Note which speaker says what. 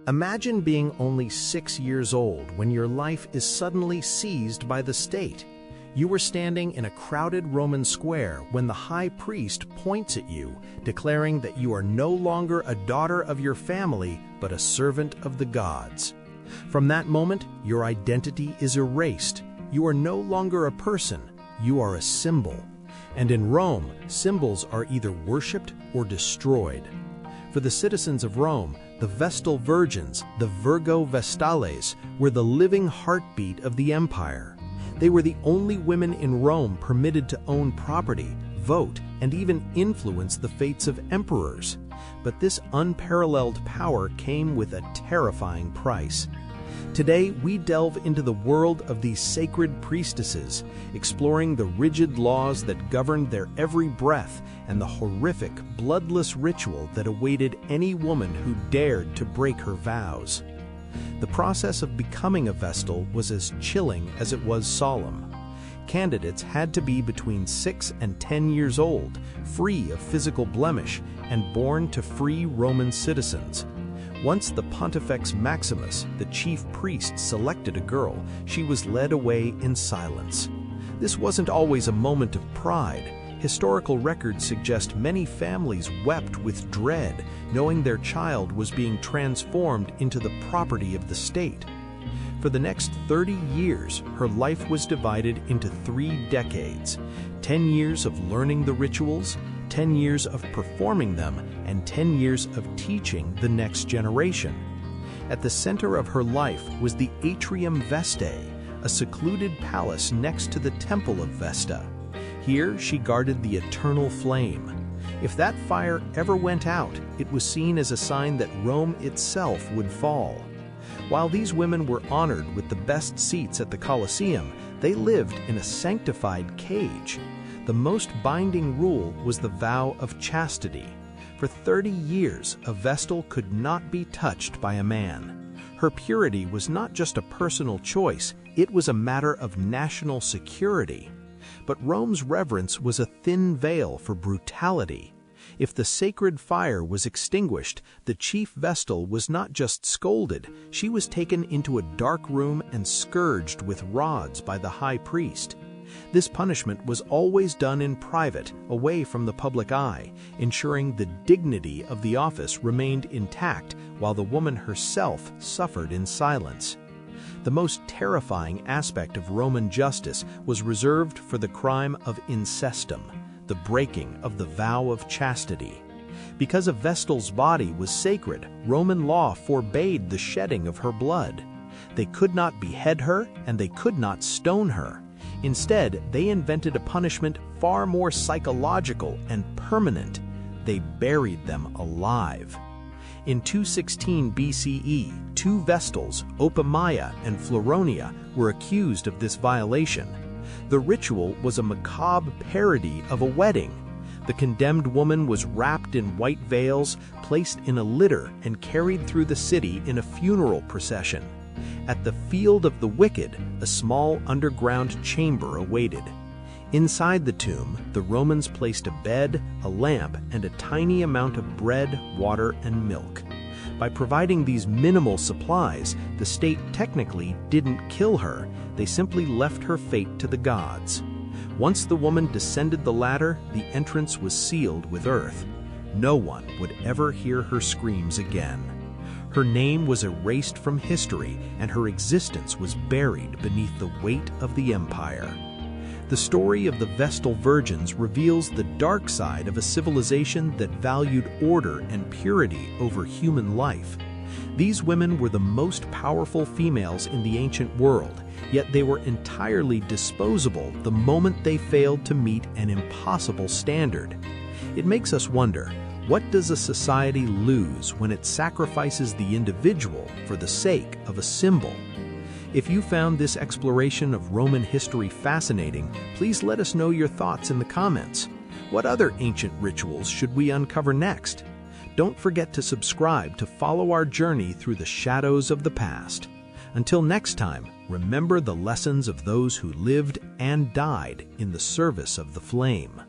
Speaker 1: Imagine being only 6 years old when your life is suddenly seized by the state. You were standing in a crowded Roman square when the high priest points at you, declaring that you are no longer a daughter of your family, but a servant of the gods. From that moment, your identity is erased. You are no longer a person, you are a symbol. And in Rome, symbols are either worshipped or destroyed. For the citizens of Rome, the Vestal Virgins, the Virgo Vestales, were the living heartbeat of the empire. They were the only women in Rome permitted to own property, vote, and even influence the fates of emperors. But this unparalleled power came with a terrifying price. Today, we delve into the world of these sacred priestesses, exploring the rigid laws that governed their every breath and the horrific, bloodless ritual that awaited any woman who dared to break her vows. The process of becoming a Vestal was as chilling as it was solemn. Candidates had to be between 6 and 10 years old, free of physical blemish, and born to free Roman citizens. Once the Pontifex Maximus, the chief priest, selected a girl, she was led away in silence. This wasn't always a moment of pride. Historical records suggest many families wept with dread, knowing their child was being transformed into the property of the state. For the next 30 years, her life was divided into 3 decades: 10 years of learning the rituals, 10 years of performing them, and 10 years of teaching the next generation. At the center of her life was the Atrium Vestae, a secluded palace next to the Temple of Vesta. Here she guarded the eternal flame. If that fire ever went out, it was seen as a sign that Rome itself would fall. While these women were honored with the best seats at the Colosseum, they lived in a sanctified cage. The most binding rule was the vow of chastity. For 30 years, a Vestal could not be touched by a man. Her purity was not just a personal choice, it was a matter of national security. But Rome's reverence was a thin veil for brutality. If the sacred fire was extinguished, the chief Vestal was not just scolded, she was taken into a dark room and scourged with rods by the high priest. This punishment was always done in private, away from the public eye, ensuring the dignity of the office remained intact while the woman herself suffered in silence. The most terrifying aspect of Roman justice was reserved for the crime of incestum, the breaking of the vow of chastity. Because a Vestal's body was sacred, Roman law forbade the shedding of her blood. They could not behead her, and they could not stone her. Instead, they invented a punishment far more psychological and permanent. They buried them alive. In 216 BCE, 2 Vestals, Opimaya and Floronia, were accused of this violation. The ritual was a macabre parody of a wedding. The condemned woman was wrapped in white veils, placed in a litter, and carried through the city in a funeral procession. At the Field of the Wicked, a small underground chamber awaited. Inside the tomb, the Romans placed a bed, a lamp, and a tiny amount of bread, water, and milk. By providing these minimal supplies, the state technically didn't kill her, they simply left her fate to the gods. Once the woman descended the ladder, the entrance was sealed with earth. No one would ever hear her screams again. Her name was erased from history, and her existence was buried beneath the weight of the empire. The story of the Vestal Virgins reveals the dark side of a civilization that valued order and purity over human life. These women were the most powerful females in the ancient world, yet they were entirely disposable the moment they failed to meet an impossible standard. It makes us wonder, what does a society lose when it sacrifices the individual for the sake of a symbol? If you found this exploration of Roman history fascinating, please let us know your thoughts in the comments. What other ancient rituals should we uncover next? Don't forget to subscribe to follow our journey through the shadows of the past. Until next time, remember the lessons of those who lived and died in the service of the flame.